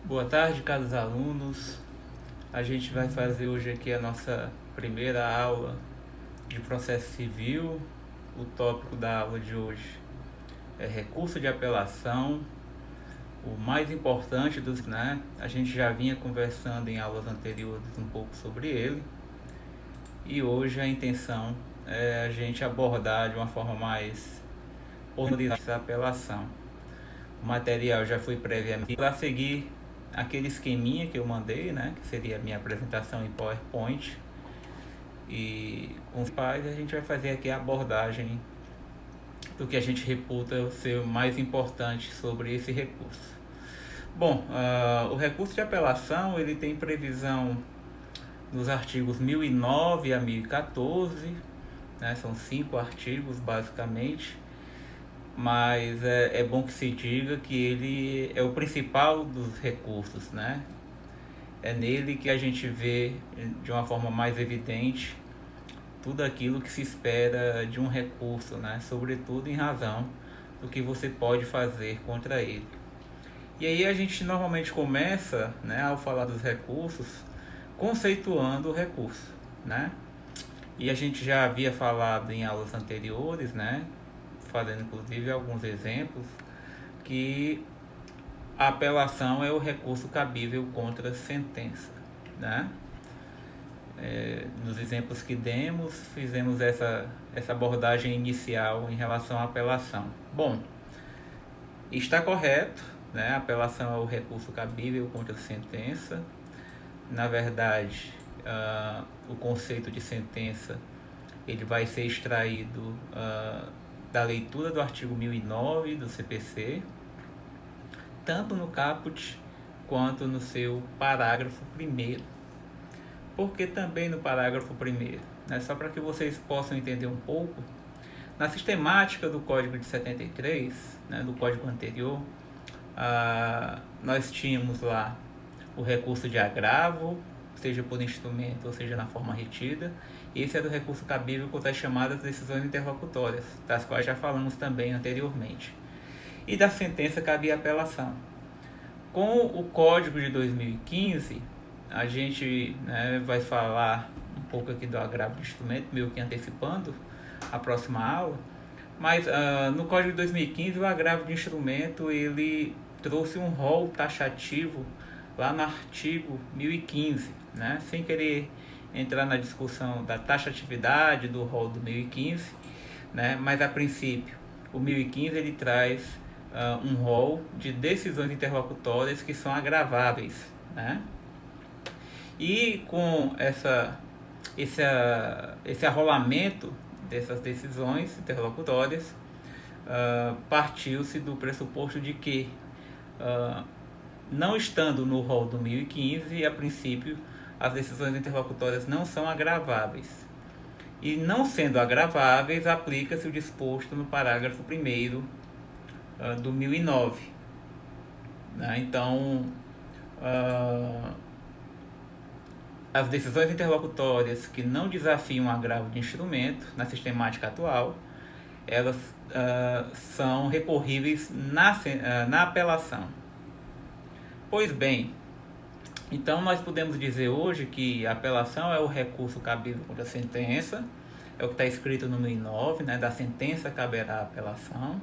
Boa tarde, caros alunos. A gente vai fazer hoje aqui a nossa primeira aula de processo civil. O tópico da aula de hoje é recurso de apelação, o mais importante dos, né? A gente já vinha conversando em aulas anteriores um pouco sobre ele. E hoje a intenção é a gente abordar de uma forma mais organizada essa apelação. O material já foi previamente para seguir aquele esqueminha que eu mandei, né, que seria a minha apresentação em PowerPoint. E com os pais a gente vai fazer aqui a abordagem do que a gente reputa ser o mais importante sobre esse recurso. Bom, o recurso de apelação ele tem previsão nos artigos 1009 a 1014, né, são 5 artigos basicamente, mas é bom que se diga que ele é o principal dos recursos, né? É nele que a gente vê de uma forma mais evidente tudo aquilo que se espera de um recurso, né? Sobretudo em razão do que você pode fazer contra ele. E aí a gente normalmente começa, né, ao falar dos recursos, conceituando o recurso, né? E a gente já havia falado em aulas anteriores, né, fazendo inclusive alguns exemplos, que a apelação é o recurso cabível contra a sentença, né? Nos exemplos que demos, fizemos essa abordagem inicial em relação à apelação. Bom, está correto, né? A apelação é o recurso cabível contra a sentença. Na verdade, o conceito de sentença ele vai ser extraído da leitura do artigo 1009 do CPC, tanto no caput quanto no seu parágrafo 1º. Por que também no parágrafo 1º? Né? Só para que vocês possam entender um pouco, na sistemática do Código de 73, né, do Código anterior, nós tínhamos lá o recurso de agravo, seja por instrumento ou seja na forma retida. Esse é do recurso cabível contra as chamadas decisões interlocutórias, das quais já falamos também anteriormente. E da sentença cabia apelação. Com o Código de 2015, a gente, né, vai falar um pouco aqui do agravo de instrumento, meio que antecipando a próxima aula, mas no Código de 2015 o agravo de instrumento ele trouxe um rol taxativo lá no artigo 1015, né? Sem querer entrar na discussão da taxatividade do rol do 1015, né? Mas a princípio o 1015 ele traz um rol de decisões interlocutórias que são agraváveis, né? E com esse arrolamento dessas decisões interlocutórias, partiu-se do pressuposto de que, não estando no rol do 1015, a princípio, as decisões interlocutórias não são agraváveis. E não sendo agraváveis, aplica-se o disposto no parágrafo 1º do 1009. Né? Então, as decisões interlocutórias que não desafiam o agravo de instrumento na sistemática atual, elas são recorríveis na apelação. Pois bem, então nós podemos dizer hoje que a apelação é o recurso cabível contra a sentença, é o que está escrito no 1009, né, da sentença caberá a apelação,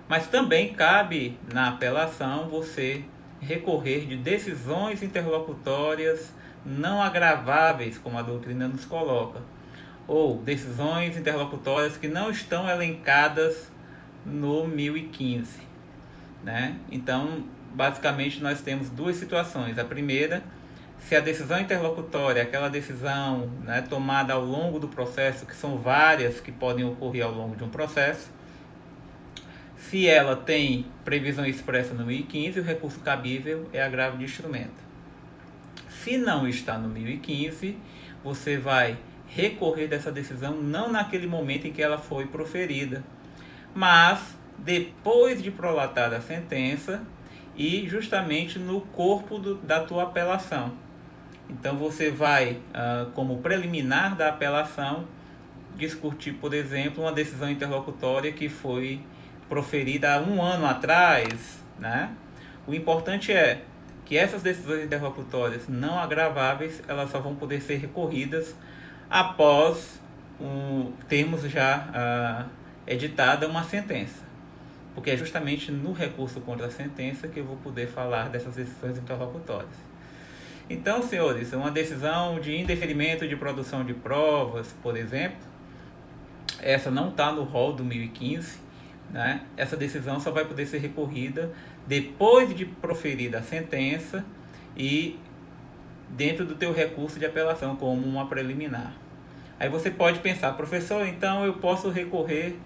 mas também cabe na apelação você recorrer de decisões interlocutórias não agraváveis, como a doutrina nos coloca, ou decisões interlocutórias que não estão elencadas no 1015, né? Então, basicamente, nós temos duas situações. A primeira, se a decisão interlocutória, aquela decisão, né, tomada ao longo do processo, que são várias que podem ocorrer ao longo de um processo, se ela tem previsão expressa no 1015, o recurso cabível é agravo de instrumento. Se não está no 1015, você vai recorrer dessa decisão não naquele momento em que ela foi proferida, mas depois de prolatada a sentença e justamente no corpo da tua apelação. Então você vai, como preliminar da apelação, discutir, por exemplo, uma decisão interlocutória que foi proferida há um ano atrás, né? O importante é que essas decisões interlocutórias não agraváveis, elas só vão poder ser recorridas após termos já editada uma sentença. Porque é justamente no recurso contra a sentença que eu vou poder falar dessas decisões interlocutórias. Então, senhores, uma decisão de indeferimento de produção de provas, por exemplo, essa não está no rol do 1015, né? Essa decisão só vai poder ser recorrida depois de proferida a sentença e dentro do teu recurso de apelação como uma preliminar. Aí você pode pensar, professor, então eu posso recorrer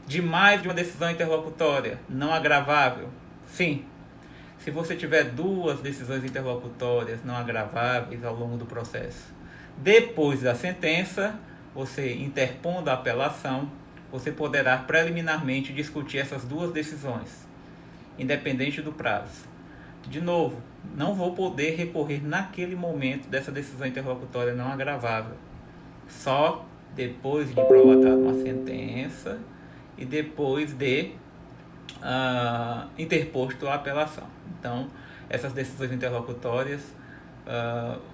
de mais de uma decisão interlocutória não agravável? Sim. Se você tiver duas decisões interlocutórias não agraváveis ao longo do processo, depois da sentença, você interpondo a apelação, você poderá preliminarmente discutir essas duas decisões, independente do prazo. De novo, não vou poder recorrer naquele momento dessa decisão interlocutória não agravável, só depois de prolatada uma sentença e depois de interposto a apelação. Então, essas decisões interlocutórias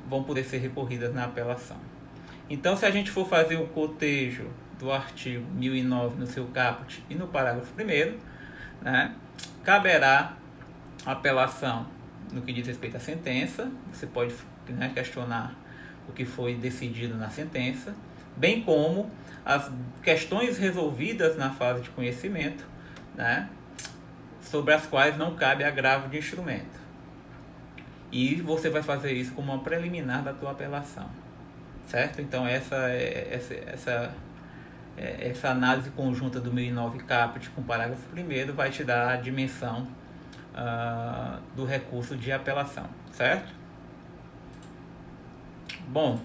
vão poder ser recorridas na apelação. Então, se a gente for fazer o cotejo do artigo 1009 no seu caput e no parágrafo 1º, né, caberá apelação no que diz respeito à sentença. Você pode, né, questionar o que foi decidido na sentença, bem como as questões resolvidas na fase de conhecimento, né, sobre as quais não cabe agravo de instrumento. E você vai fazer isso como uma preliminar da tua apelação, certo? Então essa análise conjunta do 1009 caput com o parágrafo 1º vai te dar a dimensão do recurso de apelação, certo? Bom,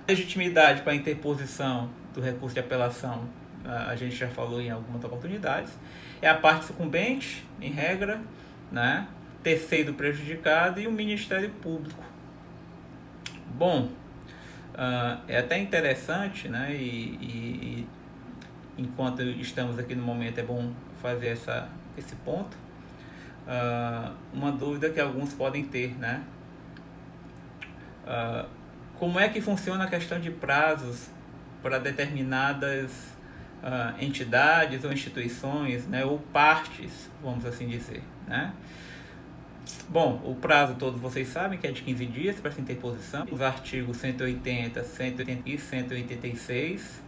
legitimidade para interposição do recurso de apelação, a gente já falou em algumas oportunidades, é a parte sucumbente, em regra, né? Terceiro prejudicado e o Ministério Público. Bom, é até interessante, né? E enquanto estamos aqui no momento é bom fazer esse ponto. Uma dúvida que alguns podem ter, né? Como é que funciona a questão de prazos para determinadas entidades ou instituições, né, ou partes, vamos assim dizer, né? Bom, o prazo todos vocês sabem que é de 15 dias para essa interposição. Os artigos 180, 180 e 186.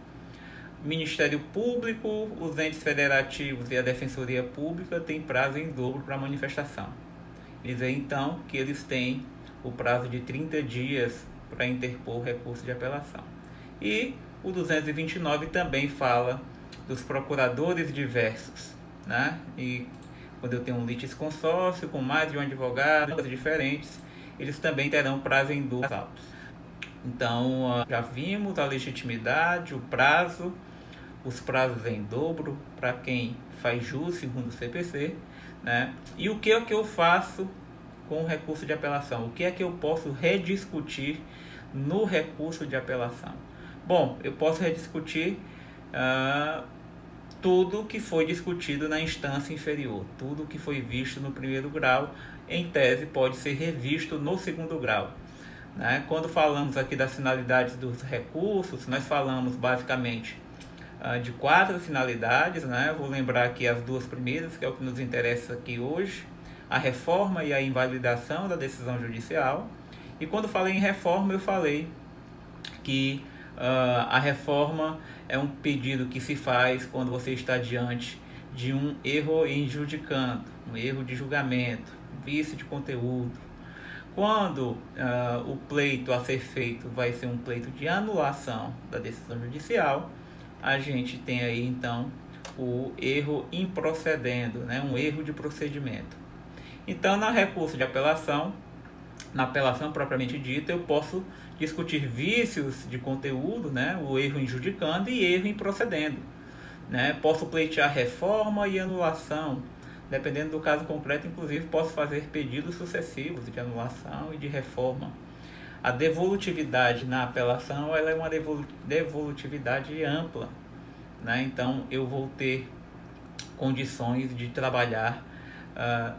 Ministério Público, os entes federativos e a Defensoria Pública têm prazo em dobro para manifestação. Eles aí, então, que eles têm o prazo de 30 dias para interpor recurso de apelação. E o 229 também fala dos procuradores diversos, né? E quando eu tenho um litisconsórcio com mais de um advogado, diferentes, eles também terão prazo em dobro autos. Então, já vimos a legitimidade, o prazo, os prazos em dobro para quem faz jus segundo o CPC, né? E o que é que eu faço com o recurso de apelação? O que é que eu posso rediscutir no recurso de apelação? Bom, eu posso rediscutir tudo que foi discutido na instância inferior, tudo que foi visto no primeiro grau, em tese pode ser revisto no segundo grau, né? Quando falamos aqui das finalidades dos recursos, nós falamos basicamente de 4 finalidades, né? Vou lembrar aqui as 2 primeiras, que é o que nos interessa aqui hoje: a reforma e a invalidação da decisão judicial. E quando falei em reforma, eu falei que a reforma é um pedido que se faz quando você está diante de um erro em judicando, um erro de julgamento, vício de conteúdo. Quando o pleito a ser feito vai ser um pleito de anulação da decisão judicial, a gente tem aí então o erro improcedendo, né? Um erro de procedimento. Então, no recurso de apelação, na apelação propriamente dita, eu posso discutir vícios de conteúdo, né? O erro em judicando e erro em procedendo, né? Posso pleitear reforma e anulação. Dependendo do caso concreto, inclusive, posso fazer pedidos sucessivos de anulação e de reforma. A devolutividade na apelação, ela é uma devolutividade ampla, né? Então, eu vou ter condições de trabalhar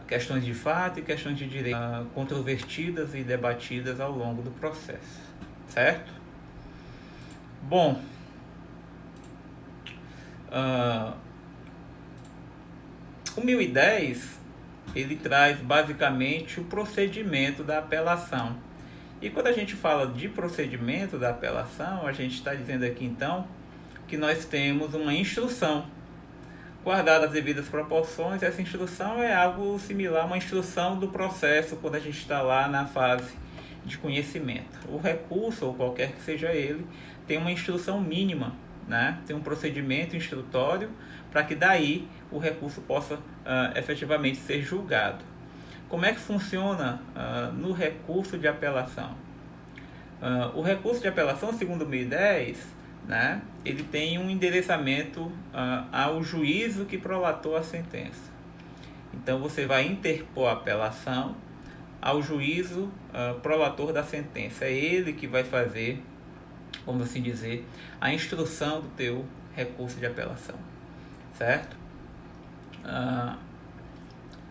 questões de fato e questões de direito controvertidas e debatidas ao longo do processo, certo? Bom, o 1010 ele traz basicamente o procedimento da apelação. E quando a gente fala de procedimento da apelação, a gente está dizendo aqui então que nós temos uma instrução. Guardadas as devidas proporções, essa instrução é algo similar a uma instrução do processo quando a gente está lá na fase de conhecimento. O recurso, ou qualquer que seja ele, tem uma instrução mínima, né? Tem um procedimento instrutório para que daí o recurso possa efetivamente ser julgado. Como é que funciona no recurso de apelação? O recurso de apelação, segundo o 1010, né, ele tem um endereçamento ao juízo que prolatou a sentença. Então você vai interpor a apelação ao juízo prolator da sentença. É ele que vai fazer, vamos assim dizer, a instrução do teu recurso de apelação, certo?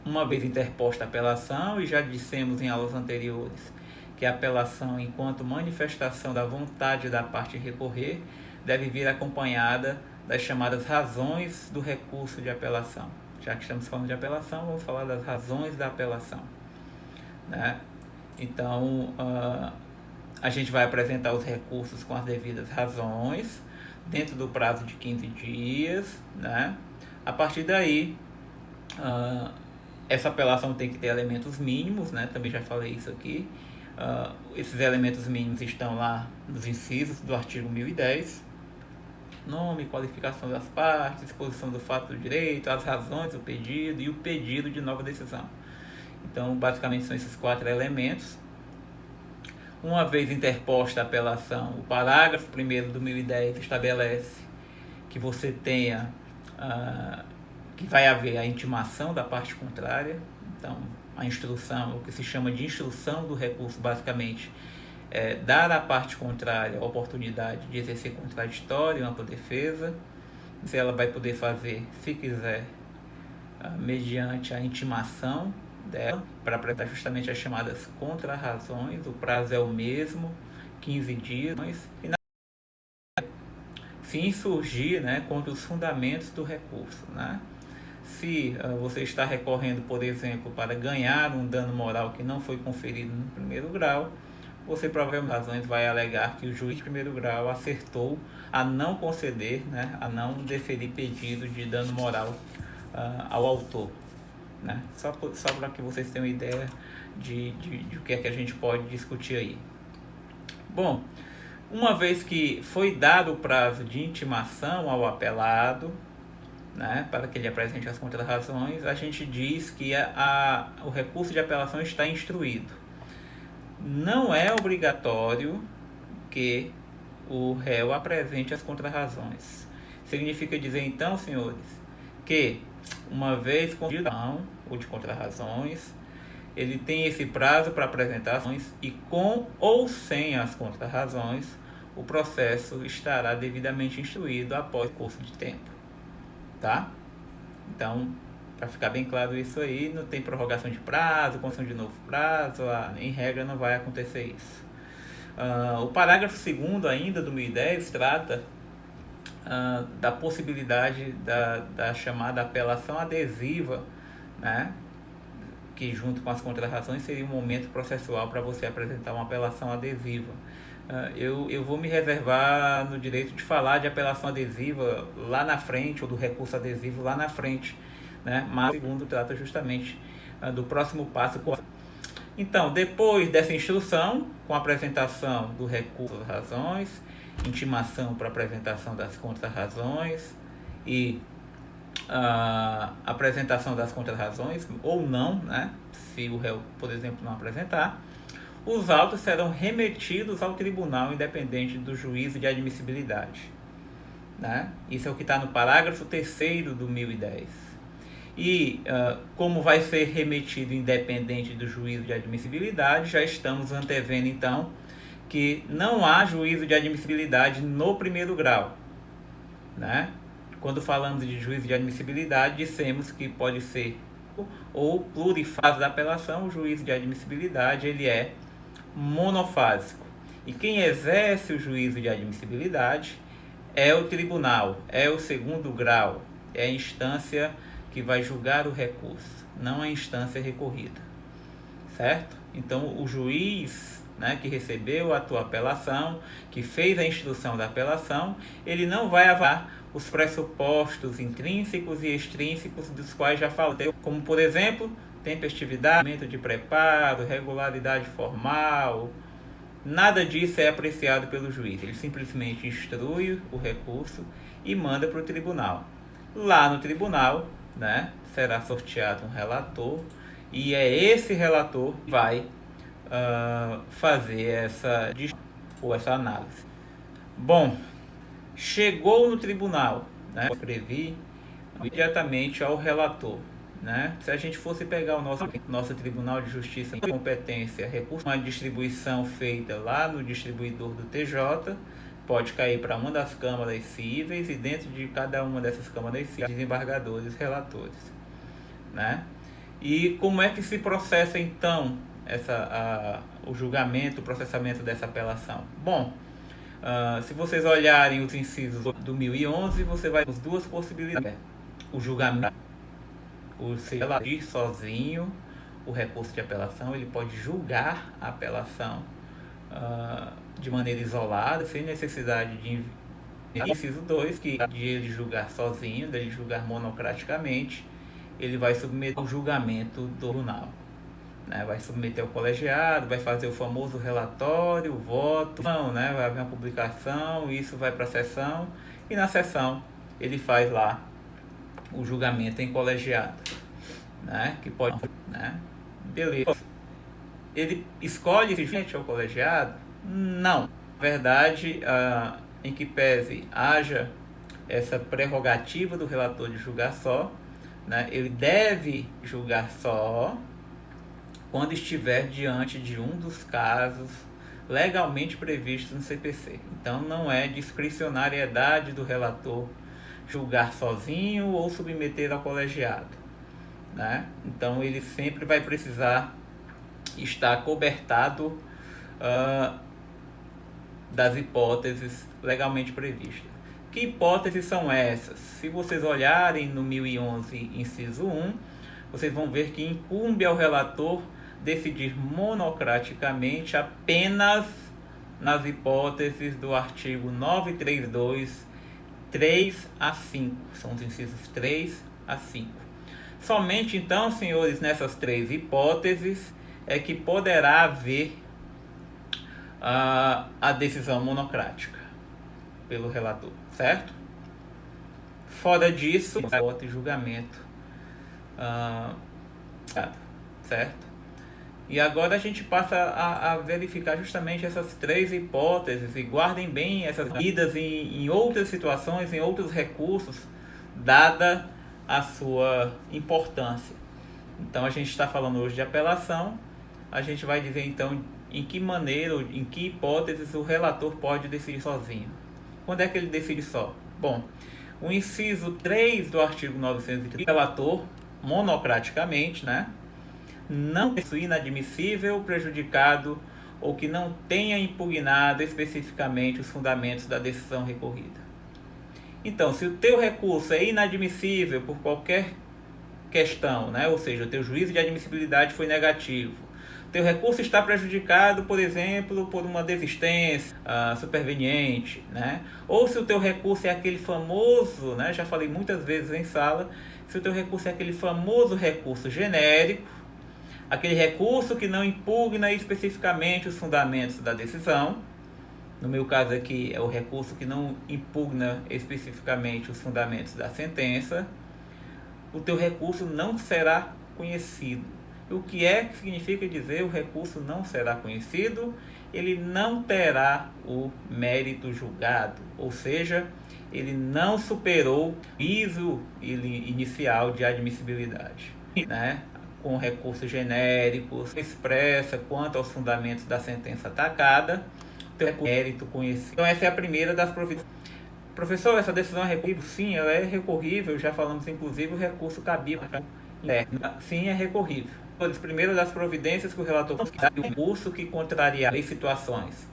Uma vez interposta a apelação, e já dissemos em aulas anteriores que a apelação, enquanto manifestação da vontade da parte recorrer, deve vir acompanhada das chamadas razões do recurso de apelação. Já que estamos falando de apelação, vamos falar das razões da apelação, né? Então, a gente vai apresentar os recursos com as devidas razões, dentro do prazo de 15 dias, né? A partir daí, essa apelação tem que ter elementos mínimos, né? Também já falei isso aqui. Esses elementos mínimos estão lá nos incisos do artigo 1010. Nome, qualificação das partes, exposição do fato do direito, as razões do pedido e o pedido de nova decisão. Então, basicamente são esses 4 elementos. Uma vez interposta a apelação, o parágrafo 1º do 1010 estabelece que você tenha, que vai haver a intimação da parte contrária. Então, a instrução, o que se chama de instrução do recurso, basicamente, é dar à parte contrária a oportunidade de exercer contraditório, ampla defesa. Se ela vai poder fazer, se quiser, mediante a intimação dela, para apresentar justamente as chamadas contrarrazões. O prazo é o mesmo, 15 dias. E se insurgir, né, contra os fundamentos do recurso, né? Se você está recorrendo, por exemplo, para ganhar um dano moral que não foi conferido no primeiro grau, você provavelmente razões vai alegar que o juiz de primeiro grau acertou a não conceder, né, a não deferir pedido de dano moral ao autor, né? Só para que vocês tenham ideia de o que é que a gente pode discutir aí. Bom, uma vez que foi dado o prazo de intimação ao apelado, né, para que ele apresente as contrarrazões, a gente diz que o recurso de apelação está instruído. Não é obrigatório que o réu apresente as contrarrazões. Significa dizer, então, senhores, que uma vez com ou de contrarrazões, ele tem esse prazo para apresentações e com ou sem as contrarrazões, o processo estará devidamente instruído após o curso de tempo. Tá? Então, para ficar bem claro isso aí, não tem prorrogação de prazo, concessão de novo prazo, em regra não vai acontecer isso. O parágrafo 2º ainda do 1010 trata da possibilidade da chamada apelação adesiva, né? Que junto com as contrarrazões seria um momento processual para você apresentar uma apelação adesiva. Eu vou me reservar no direito de falar de apelação adesiva lá na frente, ou do recurso adesivo lá na frente, né? Mas o segundo trata justamente do próximo passo. Então, depois dessa instrução, com a apresentação do recurso das razões, intimação para apresentação das contrarrazões e apresentação das contrarrazões, ou não, né? Se o réu, por exemplo, não apresentar, os autos serão remetidos ao tribunal independente do juízo de admissibilidade, né? Isso é o que está no parágrafo 3º do 1010. E como vai ser remetido independente do juízo de admissibilidade, já estamos antevendo então que não há juízo de admissibilidade no primeiro grau, né? Quando falamos de juízo de admissibilidade, dissemos que pode ser ou plurifásico da apelação, o juízo de admissibilidade ele é monofásico. E quem exerce o juízo de admissibilidade é o tribunal, é o segundo grau, é a instância que vai julgar o recurso, não a instância recorrida, certo? Então o juiz, né, que recebeu a tua apelação, que fez a instrução da apelação, ele não vai avaliar os pressupostos intrínsecos e extrínsecos dos quais já falei, como por exemplo, tempestividade, momento de preparo, regularidade formal. Nada disso é apreciado pelo juiz. Ele simplesmente instrui o recurso e manda para o tribunal. Lá no tribunal, né, será sorteado um relator e é esse relator que vai fazer essa análise. Bom, chegou no tribunal, né, escrevi imediatamente ao relator. Né? Se a gente fosse pegar o nosso Tribunal de Justiça em competência, recurso, uma distribuição feita lá no distribuidor do TJ, pode cair para uma das câmaras cíveis e dentro de cada uma dessas câmaras cíveis, desembargadores, relatores. Né? E como é que se processa então o julgamento, o processamento dessa apelação? Bom, se vocês olharem os incisos do 2011, você vai ter duas possibilidades. O julgamento, o agir sozinho, o recurso de apelação, ele pode julgar a apelação de maneira isolada, sem necessidade de inciso 2, que de ele julgar sozinho, dele julgar monocraticamente, ele vai submeter ao julgamento do tribunal. Né? Vai submeter ao colegiado, vai fazer o famoso relatório, o voto, né? Vai haver uma publicação, isso vai para a sessão, e na sessão ele faz lá o julgamento em colegiado, né? Que pode, né? Beleza. Ele escolhe esse gente ao colegiado? Não. Na verdade, em que pese haja essa prerrogativa do relator de julgar só, né? Ele deve julgar só quando estiver diante de um dos casos legalmente previstos no CPC. Então não é discricionariedade do relator julgar sozinho ou submeter ao colegiado, né? Então ele sempre vai precisar estar cobertado das hipóteses legalmente previstas. Que hipóteses são essas? Se vocês olharem no 1011, inciso 1, vocês vão ver que incumbe ao relator decidir monocraticamente apenas nas hipóteses do artigo 932, 3 a 5. São os incisos 3 a 5. Somente então, senhores, nessas três hipóteses é que poderá haver a decisão monocrática pelo relator, certo? Fora disso, voto e julgamento, certo? E agora a gente passa a verificar justamente essas três hipóteses e guardem bem essas medidas em outras situações, em outros recursos, dada a sua importância. Então a gente está falando hoje de apelação, a gente vai dizer então em que maneira, em que hipóteses o relator pode decidir sozinho. Quando é que ele decide só? Bom, o inciso 3 do artigo 930, o relator, monocraticamente, né, não possui inadmissível, prejudicado ou que não tenha impugnado especificamente os fundamentos da decisão recorrida. Então, se o teu recurso é inadmissível por qualquer questão, né, ou seja, o teu juízo de admissibilidade foi negativo, teu recurso está prejudicado, por exemplo, por uma desistência superveniente, né? Ou se o teu recurso é aquele famoso, né, já falei muitas vezes em sala, se o teu recurso é aquele famoso recurso genérico, aquele recurso que não impugna especificamente os fundamentos da decisão, no meu caso aqui é o recurso que não impugna especificamente os fundamentos da sentença, o teu recurso não será conhecido. O que é que significa dizer o recurso não será conhecido? Ele não terá o mérito julgado, ou seja, ele não superou o juízo inicial de admissibilidade, né? Com recursos genéricos, expressa quanto aos fundamentos da sentença atacada, o mérito conhecido. Então essa é a primeira das providências. Professor, essa decisão é recorrível? Sim, ela é recorrível, já falamos inclusive o recurso cabível sim é recorrível. Primeiro, das providências que o relator considera o recurso que contraria as situações.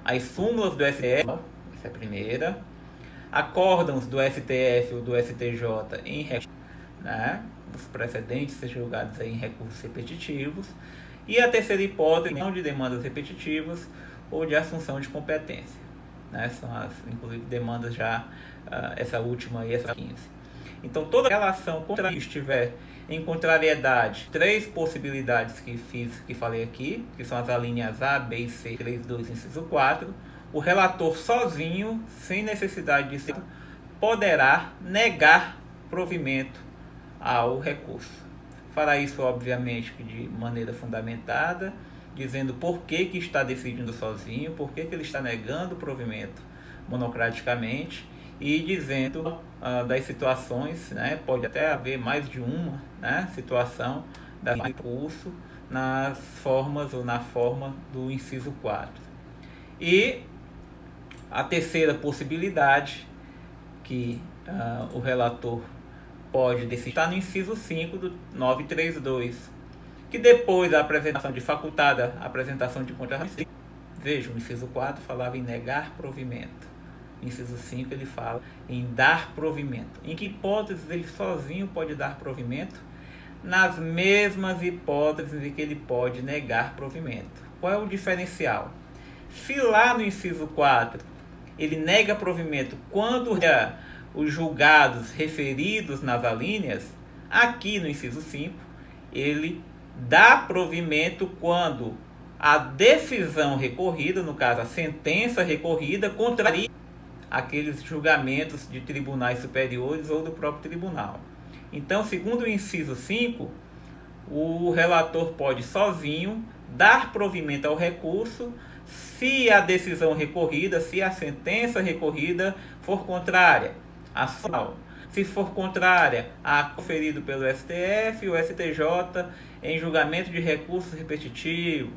As súmulas do STF, essa é a primeira. Acórdãos do STF ou do STJ em recursos, né? Os precedentes sejam julgados em recursos repetitivos. E a terceira hipótese, não de demandas repetitivas ou de assunção de competência, né? São as, inclusive, demandas já, essa última e essa 15. Então, toda relação contra que estiver em contrariedade, três possibilidades que falei aqui, que são as alíneas A, B e C, 3, 2, inciso 4, o relator sozinho, sem necessidade de ser, poderá negar provimento ao recurso. Fará isso, obviamente, de maneira fundamentada, dizendo por que está decidindo sozinho, por que ele está negando o provimento monocraticamente, e dizendo das situações, né, pode até haver mais de uma, né, situação da recurso nas formas ou na forma do inciso 4. E a terceira possibilidade que o relator pode decidir está no inciso 5 do 932, que depois da apresentação de facultada apresentação de contradição, veja, o inciso 4 falava em negar provimento. Inciso 5 ele fala em dar provimento. Em que hipóteses ele sozinho pode dar provimento? Nas mesmas hipóteses em que ele pode negar provimento. Qual é o diferencial? Se lá no inciso 4 ele nega provimento quando os julgados referidos nas alíneas, aqui no inciso 5 ele dá provimento quando a decisão recorrida, no caso a sentença recorrida, contraria aqueles julgamentos de tribunais superiores ou do próprio tribunal. Então, segundo o inciso 5, o relator pode sozinho dar provimento ao recurso se a decisão recorrida, se a sentença recorrida for contrária à ação. Se for contrária a conferido pelo STF ou STJ em julgamento de recurso repetitivo,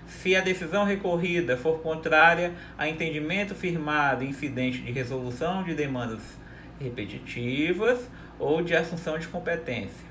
se a decisão recorrida for contrária a entendimento firmado incidente de resolução de demandas repetitivas ou de assunção de competência,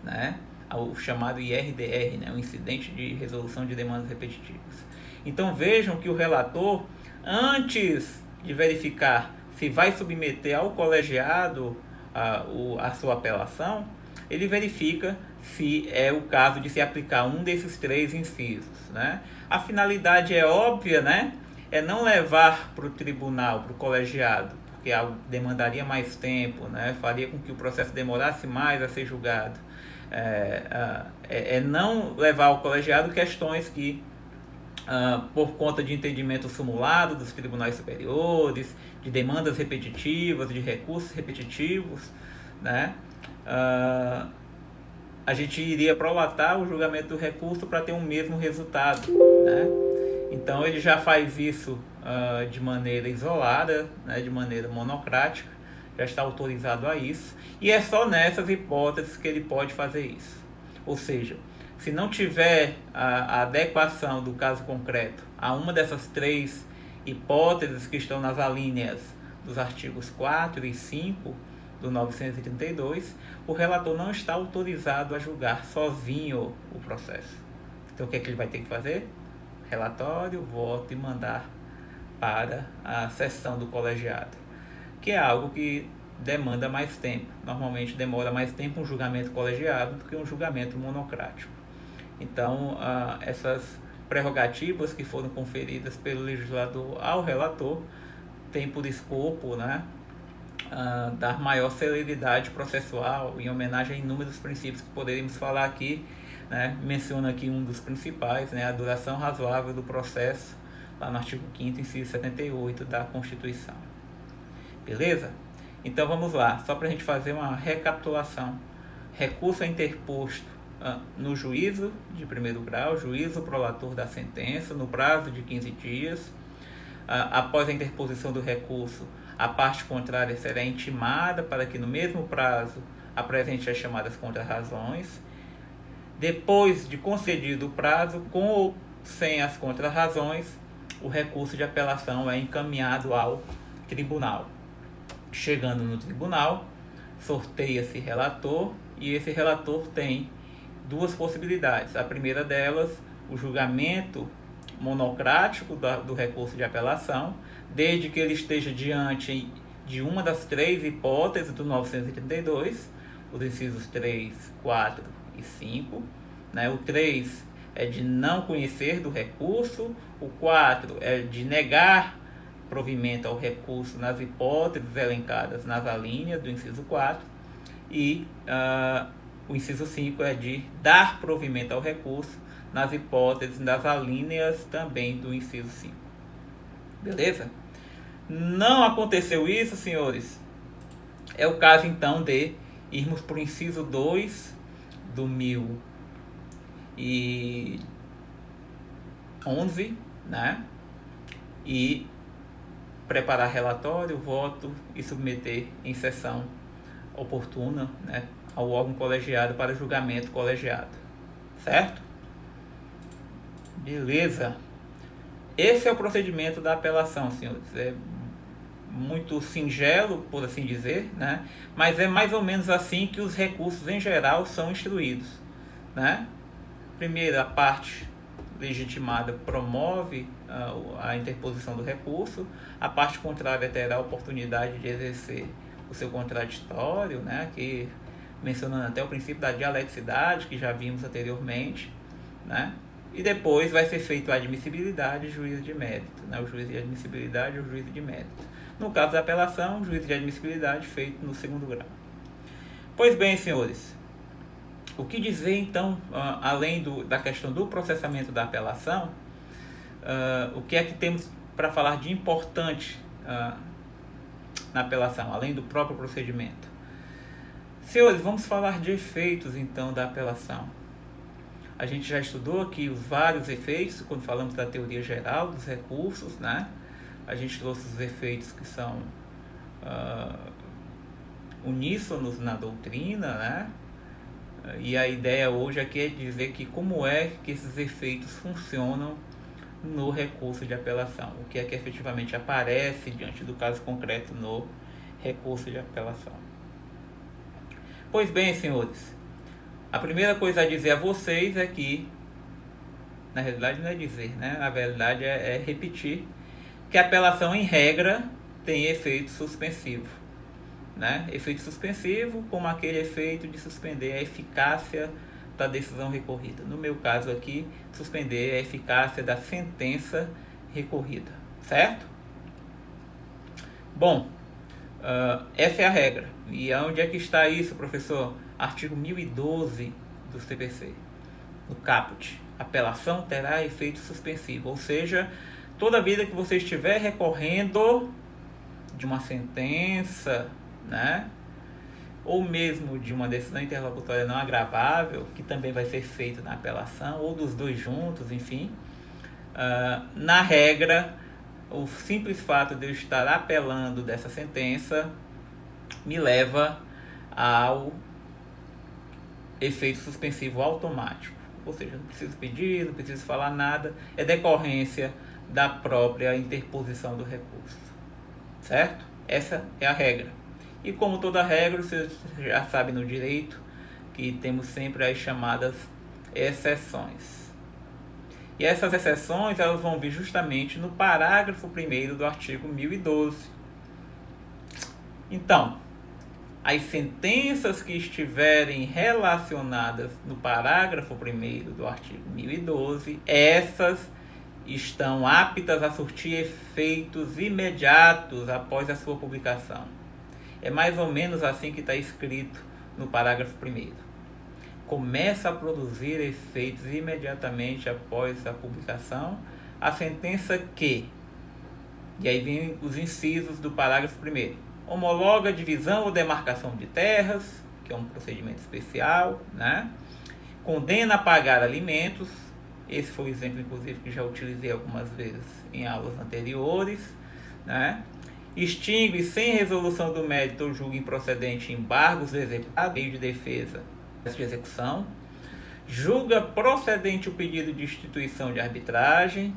né? O chamado IRDR, né? O incidente de resolução de demandas repetitivas. Então vejam que o relator, antes de verificar se vai submeter ao colegiado a sua apelação, ele verifica se é o caso de se aplicar um desses três incisos, né? A finalidade é óbvia, né? É não levar para o tribunal, para o colegiado, porque algo demandaria mais tempo, né? Faria com que o processo demorasse mais a ser julgado. Não levar ao colegiado questões que, por conta de entendimento simulado dos tribunais superiores, de demandas repetitivas, de recursos repetitivos, né? A gente iria prolatar o julgamento do recurso para ter um mesmo resultado, né? Então ele já faz isso de maneira isolada, né? De maneira monocrática, já está autorizado a isso, e é só nessas hipóteses que ele pode fazer isso. Ou seja, se não tiver a adequação do caso concreto a uma dessas três hipóteses que estão nas alíneas dos artigos 4 e 5 do 932, o relator não está autorizado a julgar sozinho o processo. Então o que é que ele vai ter que fazer? Relatório, voto e mandar para a sessão do colegiado, que é algo que demanda mais tempo. Normalmente demora mais tempo um julgamento colegiado do que um julgamento monocrático. Então, essas prerrogativas que foram conferidas pelo legislador ao relator têm por escopo, né, dar maior celeridade processual, em homenagem a inúmeros princípios que poderíamos falar aqui, né? Menciono aqui um dos principais, né, a duração razoável do processo, lá no artigo 5º, inciso 78 da Constituição. Beleza? Então vamos lá, só para a gente fazer uma recapitulação. Recurso é interposto no juízo de primeiro grau, juízo prolator da sentença, no prazo de 15 dias. Após a interposição do recurso, a parte contrária será intimada para que no mesmo prazo apresente as chamadas contrarrazões. Depois de concedido o prazo, com ou sem as contrarrazões, o recurso de apelação é encaminhado ao tribunal. Chegando no tribunal, sorteia-se relator e esse relator tem duas possibilidades. A primeira delas, o julgamento monocrático do recurso de apelação, desde que ele esteja diante de uma das três hipóteses do 932, os incisos 3, 4 e 5. Né? O 3 é de não conhecer do recurso, o 4 é de negar provimento ao recurso nas hipóteses elencadas nas alíneas do inciso 4, e o inciso 5 é de dar provimento ao recurso nas hipóteses das alíneas também do inciso 5. Beleza? Não aconteceu isso, senhores. É o caso, então, de irmos para o inciso 2 do 1011, né? E preparar relatório, voto e submeter em sessão oportuna, né, ao órgão colegiado para julgamento colegiado. Certo? Beleza. Esse é o procedimento da apelação, senhores. É muito singelo, por assim dizer, né? Mas é mais ou menos assim que os recursos em geral são instruídos, né? Primeiro, a parte legitimada promove a interposição do recurso, a parte contrária terá a oportunidade de exercer o seu contraditório, né? Que, mencionando até o princípio da dialeticidade, que já vimos anteriormente, né? E depois vai ser feito a admissibilidade e juízo de mérito, né? O juízo de admissibilidade e o juízo de mérito. No caso da apelação, o juízo de admissibilidade feito no segundo grau. Pois bem, senhores, o que dizer então, além da questão do processamento da apelação, o que é que temos para falar de importante na apelação, além do próprio procedimento? Senhores, vamos falar de efeitos então da apelação. A gente já estudou aqui os vários efeitos quando falamos da teoria geral dos recursos, né? A gente trouxe os efeitos que são uníssonos na doutrina, né? E a ideia hoje aqui é dizer que como é que esses efeitos funcionam no recurso de apelação, o que é que efetivamente aparece diante do caso concreto no recurso de apelação. Pois bem, senhores, a primeira coisa a dizer a vocês é que, na realidade não é dizer, né? Na verdade é repetir que a apelação, em regra, tem efeito suspensivo, né? Efeito suspensivo como aquele efeito de suspender a eficácia da decisão recorrida. No meu caso aqui, suspender a eficácia da sentença recorrida, certo? Bom, essa é a regra. E onde é que está isso, professor? Artigo 1012 do CPC, no caput. Apelação terá efeito suspensivo, ou seja, toda vida que você estiver recorrendo de uma sentença, né, ou mesmo de uma decisão interlocutória não agravável, que também vai ser feito na apelação, ou dos dois juntos, enfim, na regra, o simples fato de eu estar apelando dessa sentença me leva ao efeito suspensivo automático. Ou seja, não preciso pedir, não preciso falar nada, é decorrência da própria interposição do recurso. Certo? Essa é a regra. E como toda regra, vocês já sabem no direito que temos sempre as chamadas exceções. E essas exceções elas vão vir justamente no parágrafo 1º do artigo 1012. Então, as sentenças que estiverem relacionadas no parágrafo 1º do artigo 1012, essas estão aptas a surtir efeitos imediatos após a sua publicação. É mais ou menos assim que está escrito no parágrafo 1º. Começa a produzir efeitos imediatamente após a publicação a sentença que, e aí vem os incisos do parágrafo 1º, homologa a divisão ou demarcação de terras, que é um procedimento especial, né? Condena a pagar alimentos, esse foi o exemplo, inclusive, que já utilizei algumas vezes em aulas anteriores, né? Extingue sem resolução do mérito ou julga improcedente embargos executados, meio de defesa de execução, julga procedente o pedido de instituição de arbitragem,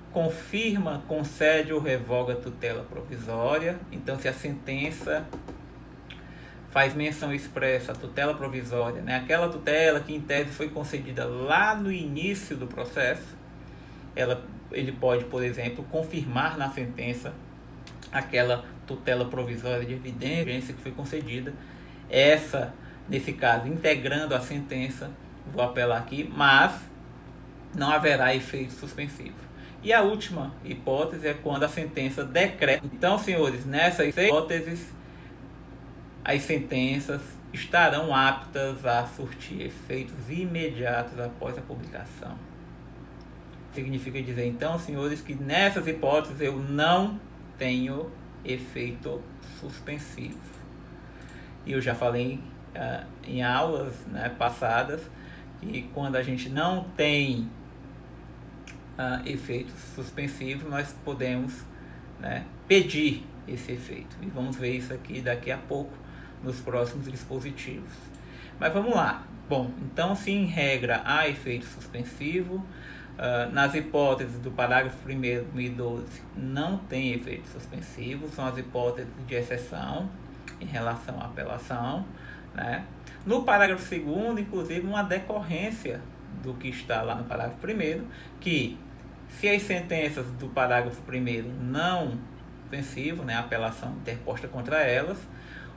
confirma, concede ou revoga a tutela provisória. Então, se a sentença faz menção expressa à tutela provisória, né? Aquela tutela que em tese foi concedida lá no início do processo, ele pode, por exemplo, confirmar na sentença aquela tutela provisória de evidência que foi concedida. Essa, nesse caso, integrando a sentença, vou apelar aqui, mas não haverá efeito suspensivo. E a última hipótese é quando a sentença decreta. Então, senhores, nessas hipóteses, as sentenças estarão aptas a surtir efeitos imediatos após a publicação. Significa dizer, então, senhores, que nessas hipóteses eu não tenho efeito suspensivo. E eu já falei em aulas, né, passadas, que quando a gente não tem efeitos suspensivos, nós podemos, né, pedir esse efeito. E vamos ver isso aqui daqui a pouco nos próximos dispositivos. Mas vamos lá. Bom, então se em regra há efeito suspensivo, nas hipóteses do parágrafo 1º de 2012 não tem efeito suspensivo, são as hipóteses de exceção em relação à apelação, né? No parágrafo 2º, inclusive, uma decorrência do que está lá no parágrafo 1º, que se as sentenças do parágrafo 1º não suspensivo, né, a apelação interposta contra elas,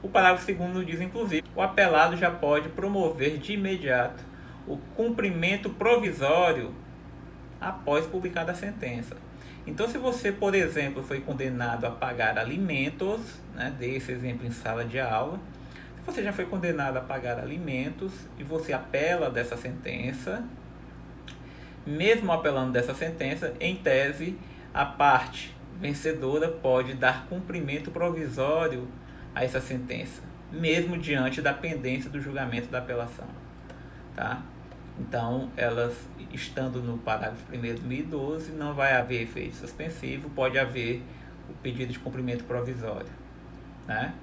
o parágrafo 2º diz, inclusive, o apelado já pode promover de imediato o cumprimento provisório após publicada a sentença. Então, se você, por exemplo, foi condenado a pagar alimentos, né, dei esse exemplo em sala de aula, se você já foi condenado a pagar alimentos e você apela dessa sentença, mesmo apelando dessa sentença, em tese, a parte vencedora pode dar cumprimento provisório a essa sentença, mesmo diante da pendência do julgamento da apelação, tá? Então, elas estando no parágrafo 1º de 2012, não vai haver efeito suspensivo, pode haver o pedido de cumprimento provisório, né?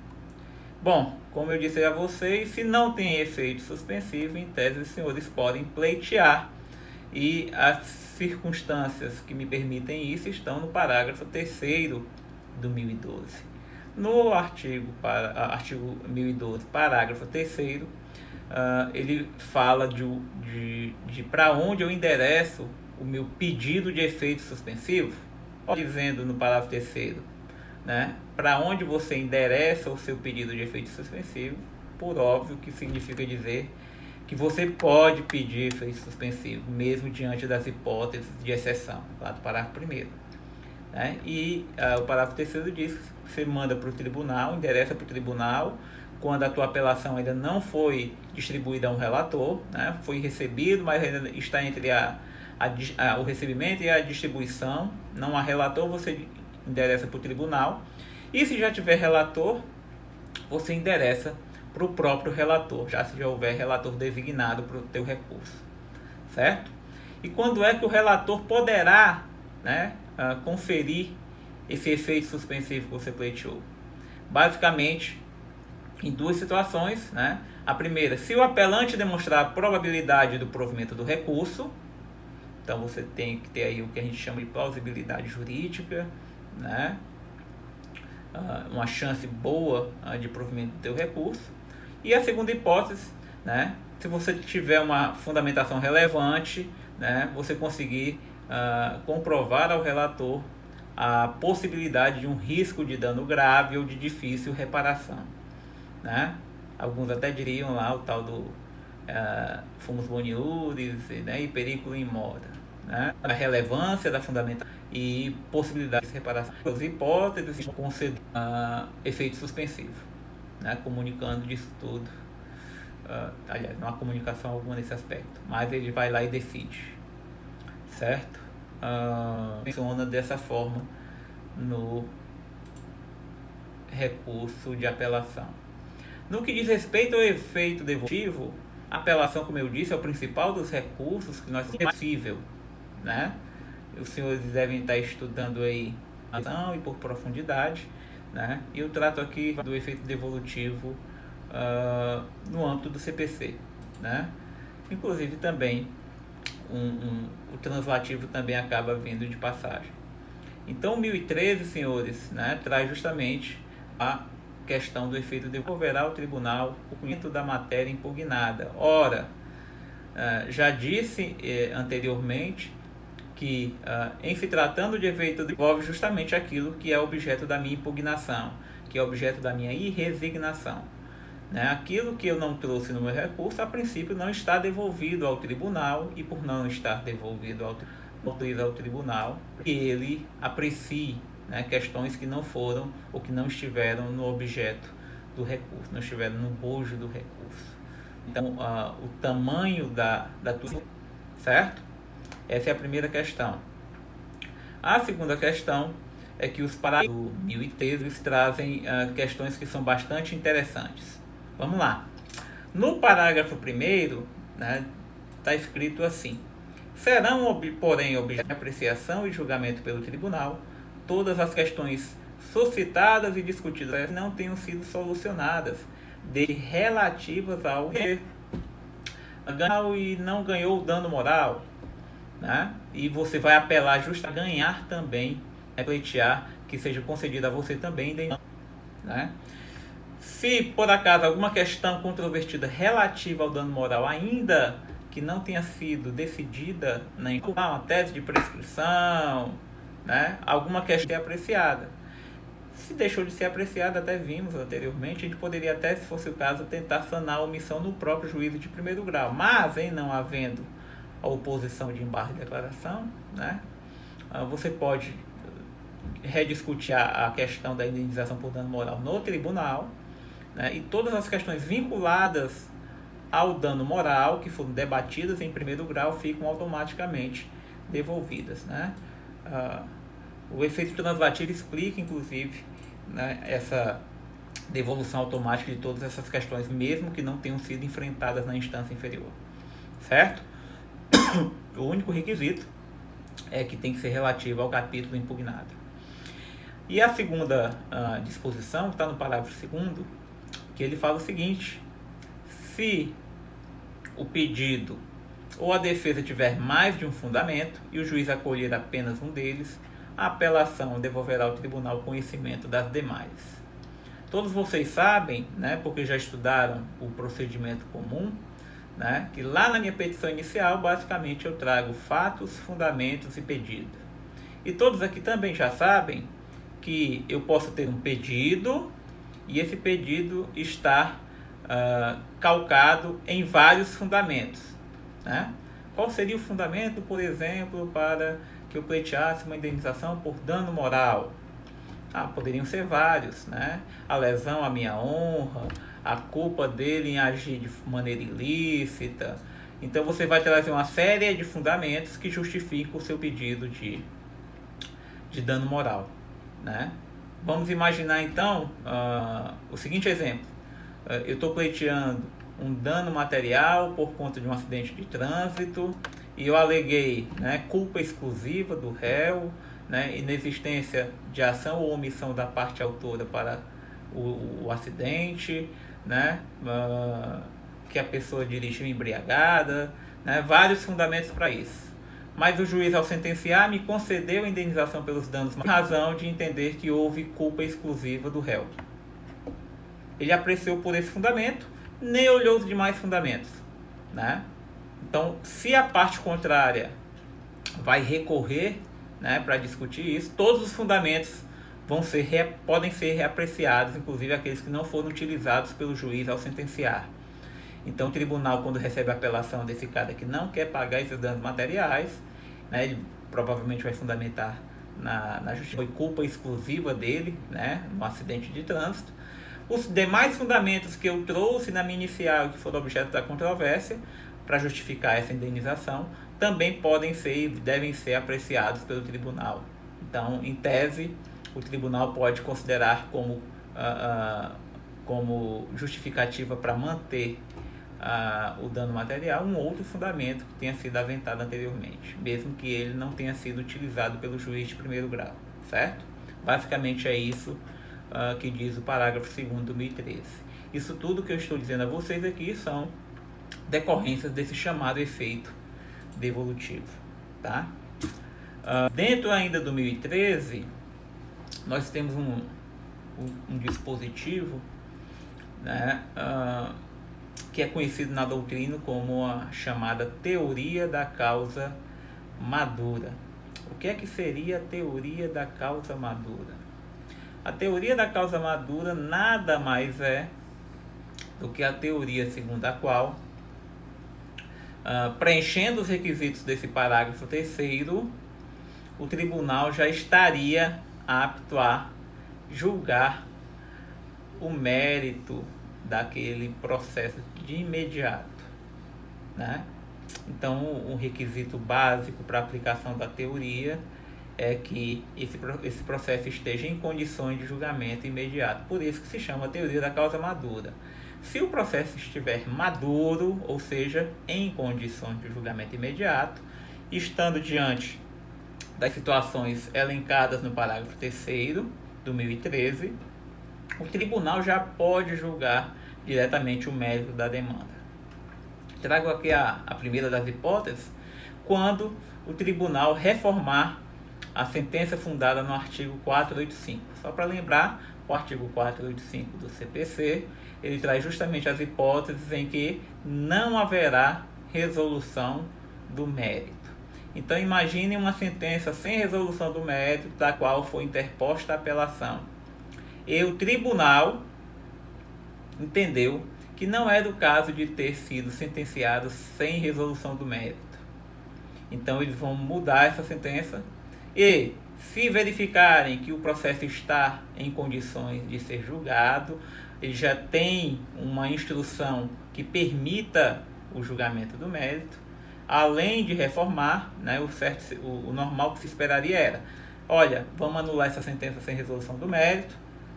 Bom, como eu disse a vocês, se não tem efeito suspensivo, em tese os senhores podem pleitear, e as circunstâncias que me permitem isso estão no parágrafo 3º do 1012. No artigo 1012, parágrafo 3º, ele fala de para onde eu endereço o meu pedido de efeito suspensivo, dizendo no parágrafo 3º, né, para onde você endereça o seu pedido de efeito suspensivo, por óbvio que significa dizer que você pode pedir efeito suspensivo, mesmo diante das hipóteses de exceção, lá do parágrafo 1º. Né? E o parágrafo 3º diz que você manda para o tribunal, endereça para o tribunal, quando a tua apelação ainda não foi distribuída a um relator, né? Foi recebido, mas ainda está entre o recebimento e a distribuição, não há relator, você endereça para o tribunal, e se já tiver relator, você endereça para o próprio relator, se já houver relator designado para o teu recurso, certo? E quando é que o relator poderá, né, conferir esse efeito suspensivo que você pleiteou? Basicamente, em duas situações, né? A primeira, se o apelante demonstrar a probabilidade do provimento do recurso, então você tem que ter aí o que a gente chama de plausibilidade jurídica, né? Uma chance boa de provimento do teu recurso. E a segunda hipótese, né, se você tiver uma fundamentação relevante, né, você conseguir comprovar ao relator a possibilidade de um risco de dano grave ou de difícil reparação, né? Alguns até diriam lá o tal do fumus boniuris, né, e periculo in mora, né? A relevância da fundamentação e possibilidade de reparação. As hipóteses concedem efeito suspensivo, né, comunicando disso tudo. Aliás, não há comunicação alguma nesse aspecto, mas ele vai lá e decide, certo? Funciona dessa forma no recurso de apelação. No que diz respeito ao efeito devolutivo, a apelação, como eu disse, é o principal dos recursos que nós temos possível, né? Os senhores devem estar estudando aí a ação e por profundidade, né? E eu trato aqui do efeito devolutivo no âmbito do CPC, né? Inclusive também o translativo também acaba vindo de passagem. Então, 1013, senhores, né, traz justamente a questão do efeito devolverá ao tribunal o conhecimento da matéria impugnada. Ora, já disse anteriormente que, em se tratando de efeito, devolve justamente aquilo que é objeto da minha impugnação, que é objeto da minha irresignação. Né? Aquilo que eu não trouxe no meu recurso, a princípio, não está devolvido ao tribunal, e por não estar devolvido ao tribunal, que ele aprecie, né, questões que não foram ou que não estiveram no objeto do recurso, não estiveram no bojo do recurso. Então, o tamanho da tutela, certo? Essa é a primeira questão. A segunda questão é que os parágrafos do 1013 trazem questões que são bastante interessantes. Vamos lá. No parágrafo 1º, né, está escrito assim: serão, porém, objeto de apreciação e julgamento pelo tribunal todas as questões suscitadas e discutidas não tenham sido solucionadas, relativas ao ganhou e não ganhou o dano moral, né? E você vai apelar justo a ganhar também, pleitear que seja concedida a você também, né? Se por acaso alguma questão controvertida relativa ao dano moral, ainda que não tenha sido decidida, uma tese de prescrição, né? Alguma questão é apreciada. Se deixou de ser apreciada, até vimos anteriormente, a gente poderia até, se fosse o caso, tentar sanar a omissão no próprio juízo de primeiro grau. Mas, em não havendo a oposição de embargo de declaração, né, você pode rediscutir a questão da indenização por dano moral no tribunal, né, e todas as questões vinculadas ao dano moral que foram debatidas em primeiro grau ficam automaticamente devolvidas, né? O efeito translativo explica, inclusive, né, essa devolução automática de todas essas questões, mesmo que não tenham sido enfrentadas na instância inferior, certo? O único requisito é que tem que ser relativo ao capítulo impugnado. E a segunda disposição, que está no parágrafo 2º, que ele fala o seguinte: se o pedido ou a defesa tiver mais de um fundamento e o juiz acolher apenas um deles, a apelação devolverá ao tribunal conhecimento das demais. Todos vocês sabem, né, porque já estudaram o procedimento comum, né, que lá na minha petição inicial, basicamente eu trago fatos, fundamentos e pedido. E todos aqui também já sabem que eu posso ter um pedido e esse pedido estar calcado em vários fundamentos, né? Qual seria o fundamento, por exemplo, para que eu pleiteasse uma indenização por dano moral? Poderiam ser vários, né? A lesão à minha honra, a culpa dele em agir de maneira ilícita. Então você vai trazer uma série de fundamentos que justificam o seu pedido de dano moral, né? Vamos imaginar então o seguinte exemplo: eu estou pleiteando um dano material por conta de um acidente de trânsito e eu aleguei, né, culpa exclusiva do réu, né, inexistência de ação ou omissão da parte autora para o acidente, né, que a pessoa dirigiu embriagada, né, vários fundamentos para isso. Mas o juiz, ao sentenciar, me concedeu a indenização pelos danos por razão de entender que houve culpa exclusiva do réu. Ele apreciou por esse fundamento, nem olhou os demais fundamentos, né? Então, se a parte contrária vai recorrer, né, para discutir isso, todos os fundamentos podem ser reapreciados, inclusive aqueles que não foram utilizados pelo juiz ao sentenciar. Então, o tribunal, quando recebe a apelação desse cara que não quer pagar esses danos materiais, né, ele provavelmente vai fundamentar na justiça, foi culpa exclusiva dele, né, no acidente de trânsito. Os demais fundamentos que eu trouxe na minha inicial, que foram objeto da controvérsia, para justificar essa indenização, também podem ser e devem ser apreciados pelo tribunal. Então, em tese, o tribunal pode considerar como justificativa para manter o dano material um outro fundamento que tenha sido aventado anteriormente, mesmo que ele não tenha sido utilizado pelo juiz de primeiro grau, certo? Basicamente é isso que diz o parágrafo 2º do 1013. Isso tudo que eu estou dizendo a vocês aqui são decorrências desse chamado efeito devolutivo, tá? Dentro ainda do 1013, nós temos um dispositivo, né, que é conhecido na doutrina como a chamada teoria da causa madura. O que é que seria a teoria da causa madura? A teoria da causa madura nada mais é do que a teoria segundo a qual, preenchendo os requisitos desse parágrafo 3º, o tribunal já estaria apto a julgar o mérito daquele processo de imediato, né? Então, um requisito básico para a aplicação da teoria é que esse processo esteja em condições de julgamento imediato. Por isso que se chama teoria da causa madura. Se o processo estiver maduro, ou seja, em condições de julgamento imediato, estando diante das situações elencadas no parágrafo 3º do 1013, o tribunal já pode julgar diretamente o mérito da demanda. Trago aqui a primeira das hipóteses, quando o tribunal reformar a sentença fundada no artigo 485. Só para lembrar, o artigo 485 do CPC, ele traz justamente as hipóteses em que não haverá resolução do mérito. Então, imagine uma sentença sem resolução do mérito, da qual foi interposta a apelação. E o tribunal entendeu que não é do caso de ter sido sentenciado sem resolução do mérito. Então, eles vão mudar essa sentença e, se verificarem que o processo está em condições de ser julgado, ele já tem uma instrução que permita o julgamento do mérito, além de reformar, né, o normal que se esperaria era, olha, vamos anular essa sentença sem resolução do mérito